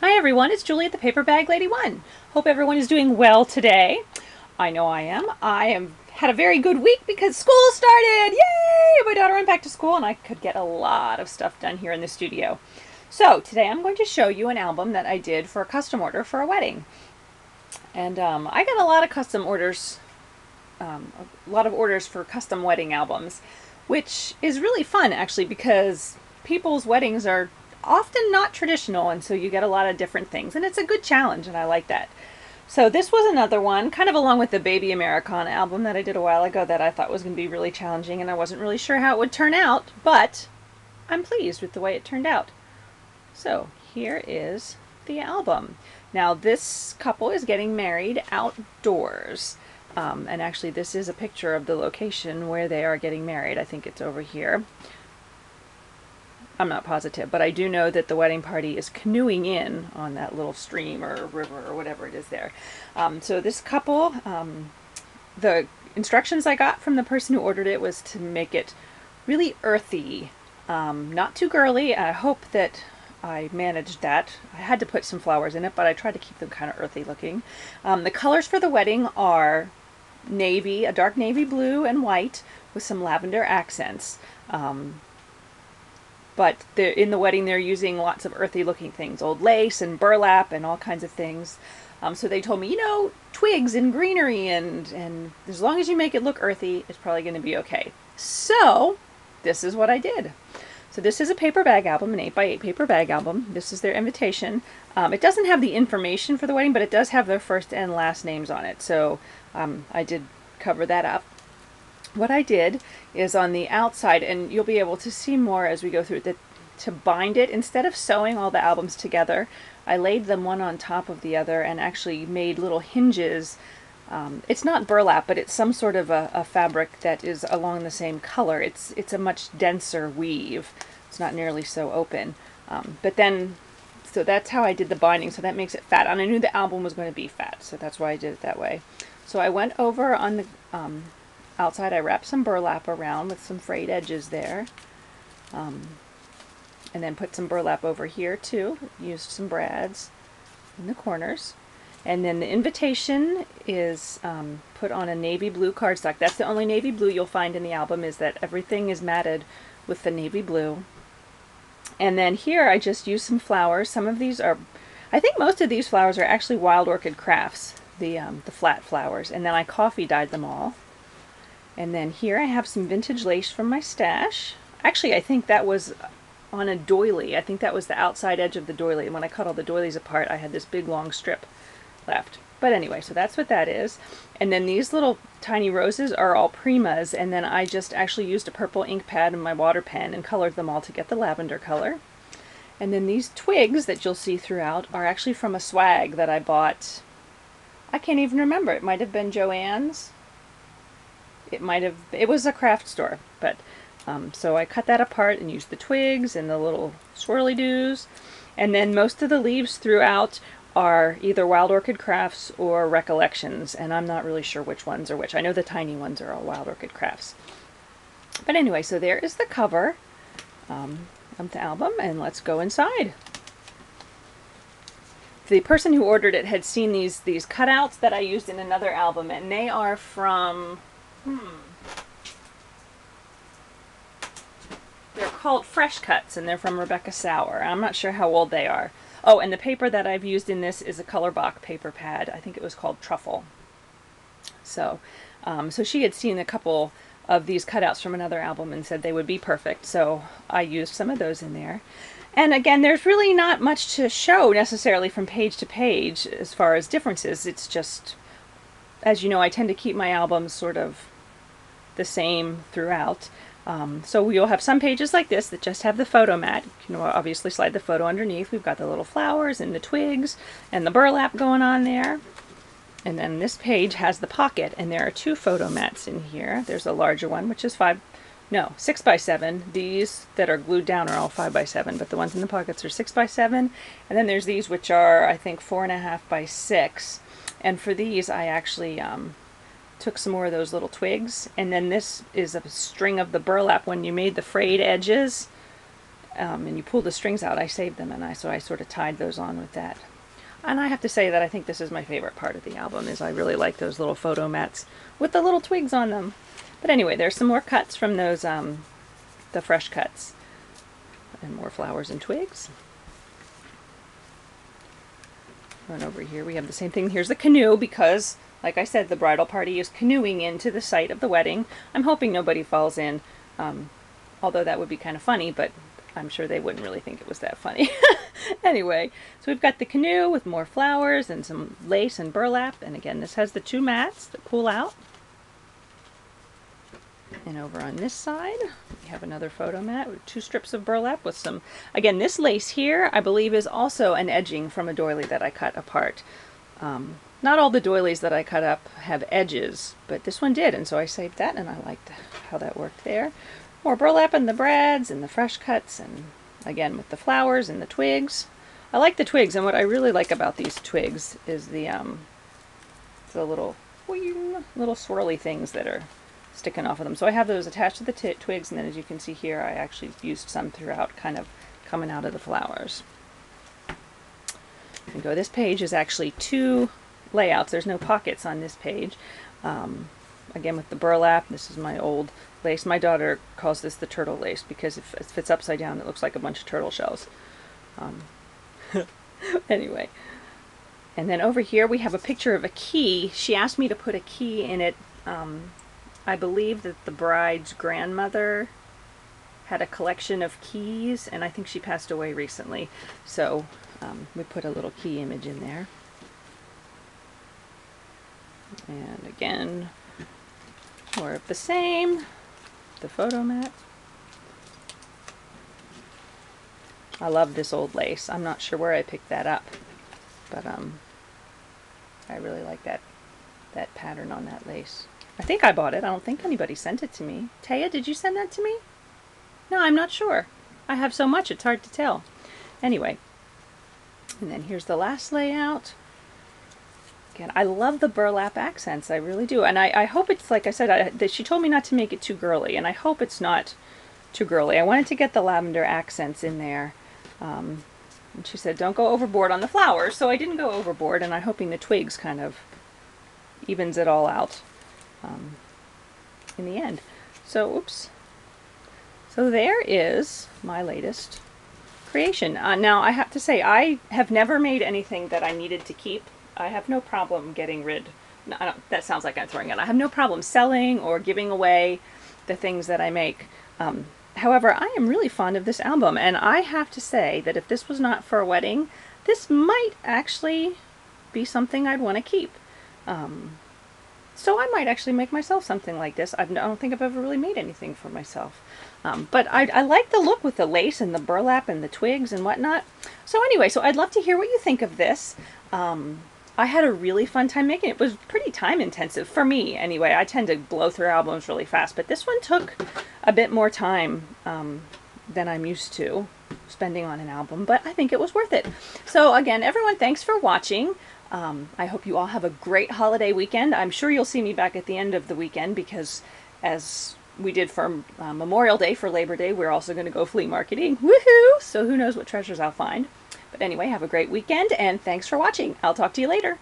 Hi everyone, it's Julie at the Paper Bag Lady One. Hope everyone is doing well today. I know I am. Had a very good week because school started. Yay! My daughter went back to school and I could get a lot of stuff done here in the studio. So today I'm going to show you an album that I did for a custom order for a wedding. And I got a lot of custom orders, a lot of orders for custom wedding albums, which is really fun actually because people's weddings are often not traditional, and so you get a lot of different things, and it's a good challenge, and I like that. So this was another one, kind of along with the Baby Americana album that I did a while ago that I thought was going to be really challenging, and I wasn't really sure how it would turn out, but I'm pleased with the way it turned out. So here is the album. Now this couple is getting married outdoors. And actually this is a picture of the location where they are getting married. I think it's over here. I'm not positive, but I do know that the wedding party is canoeing in on that little stream or river or whatever it is there. So this couple, the instructions I got from the person who ordered it was to make it really earthy, not too girly. I hope that I managed that. I had to put some flowers in it, but I tried to keep them kind of earthy looking. The colors for the wedding are navy, a dark navy blue and white with some lavender accents. But in the wedding they're using lots of earthy looking things, old lace and burlap and all kinds of things. So they told me, you know, twigs and greenery and as long as you make it look earthy, it's probably going to be okay. So this is what I did. So this is a paper bag album, an 8x8 paper bag album. This is their invitation. It doesn't have the information for the wedding, but it does have their first and last names on it. So I did cover that up. What I did is on the outside, and you'll be able to see more as we go through it, to bind it, instead of sewing all the albums together, I laid them one on top of the other and actually made little hinges. It's not burlap, but it's some sort of a fabric that is along the same color. It's a much denser weave. It's not nearly so open. So that's how I did the binding, so that makes it fat. And I knew the album was going to be fat, so that's why I did it that way. So I went over on the outside, I wrapped some burlap around with some frayed edges there. And then put some burlap over here too. Used some brads in the corners. And then the invitation is put on a navy blue cardstock. That's the only navy blue you'll find in the album, is that everything is matted with the navy blue. And then here I just used some flowers. Some of these are, I think most of these flowers are actually Wild Orchid Crafts, the flat flowers. And then I coffee dyed them all. And then here I have some vintage lace from my stash. Actually, I think that was on a doily. I think that was the outside edge of the doily. And when I cut all the doilies apart, I had this big long strip left. But anyway, so that's what that is. And then these little tiny roses are all primas. And then I just actually used a purple ink pad and my water pen and colored them all to get the lavender color. And then these twigs that you'll see throughout are actually from a swag that I bought. I can't even remember. It might have been Joann's. It was a craft store, but so I cut that apart and used the twigs and the little swirly-doos. And then most of the leaves throughout are either Wild Orchid Crafts or Recollections, and I'm not really sure which ones are which. I know the tiny ones are all Wild Orchid Crafts. But anyway, so there is the cover of the album, and let's go inside. The person who ordered it had seen these cutouts that I used in another album, and they are from... They're called Fresh Cuts, and they're from Rebecca Sauer. I'm not sure how old they are. Oh, and the paper that I've used in this is a Colorbach paper pad. I think it was called Truffle. So, so she had seen a couple of these cutouts from another album and said they would be perfect, so I used some of those in there. And again, there's really not much to show necessarily from page to page as far as differences. It's just, as you know, I tend to keep my albums sort of the same throughout. So you'll have some pages like this that just have the photo mat. You can obviously slide the photo underneath. We've got the little flowers and the twigs and the burlap going on there. And then this page has the pocket, and there are two photo mats in here. There's a larger one, which is 6 by 7. These that are glued down are all 5 by 7, but the ones in the pockets are 6 by 7. And then there's these, which are, I think, 4.5 by 6. And for these, I actually took some more of those little twigs, and then this is a string of the burlap when you made the frayed edges. and you pull the strings out. I saved them, and so I sort of tied those on with that. And I have to say that I think this is my favorite part of the album, is I really like those little photo mats with the little twigs on them. But anyway, there's some more cuts from those, the fresh cuts. And more flowers and twigs. And over here we have the same thing. Here's the canoe, because, like I said, the bridal party is canoeing into the site of the wedding. I'm hoping nobody falls in, although that would be kind of funny, but I'm sure they wouldn't really think it was that funny. Anyway, so we've got the canoe with more flowers and some lace and burlap. And again, this has the 2 mats that pull out. And over on this side, we have another photo mat with 2 strips of burlap with some, again, this lace here, I believe, is also an edging from a doily that I cut apart. Not all the doilies that I cut up have edges, but this one did, and so I saved that, and I liked how that worked there. More burlap and the brads and the fresh cuts, and again with the flowers and the twigs. I like the twigs, and what I really like about these twigs is the little swirly things that are sticking off of them. So I have those attached to the twigs, and then as you can see here, I actually used some throughout, kind of coming out of the flowers. And go. This page is actually 2 layouts. There's no pockets on this page. Again with the burlap. This is my old lace. My daughter calls this the turtle lace because if it fits upside down, it looks like a bunch of turtle shells. Anyway. And then over here we have a picture of a key. She asked me to put a key in it. I believe that the bride's grandmother had a collection of keys, and I think she passed away recently. So we put a little key image in there. And again, more of the same. The photo mat. I love this old lace. I'm not sure where I picked that up, but I really like that pattern on that lace. I think I bought it. I don't think anybody sent it to me. Taya, did you send that to me? No, I'm not sure. I have so much, it's hard to tell. Anyway, and then here's the last layout. Again, I love the burlap accents. I really do. And I hope it's, like I said, she told me not to make it too girly, and I hope it's not too girly. I wanted to get the lavender accents in there. And she said, don't go overboard on the flowers, so I didn't go overboard, and I'm hoping the twigs kind of evens it all out. In the end. So, oops. So there is my latest creation. Now, I have to say, I have never made anything that I needed to keep. I have no problem getting rid. No, that sounds like I'm throwing it. I have no problem selling or giving away the things that I make. However, I am really fond of this album, and I have to say that if this was not for a wedding, this might actually be something I'd want to keep. So I might actually make myself something like this. I don't think I've ever really made anything for myself. But I like the look with the lace and the burlap and the twigs and whatnot. So anyway, so I'd love to hear what you think of this. I had a really fun time making it. It was pretty time intensive for me anyway. I tend to blow through albums really fast, but this one took a bit more time than I'm used to spending on an album, but I think it was worth it. So again, everyone, thanks for watching. I hope you all have a great holiday weekend. I'm sure you'll see me back at the end of the weekend because as we did for Memorial Day, for Labor Day, we're also going to go flea marketing. Woohoo! So who knows what treasures I'll find. But anyway, have a great weekend and thanks for watching. I'll talk to you later.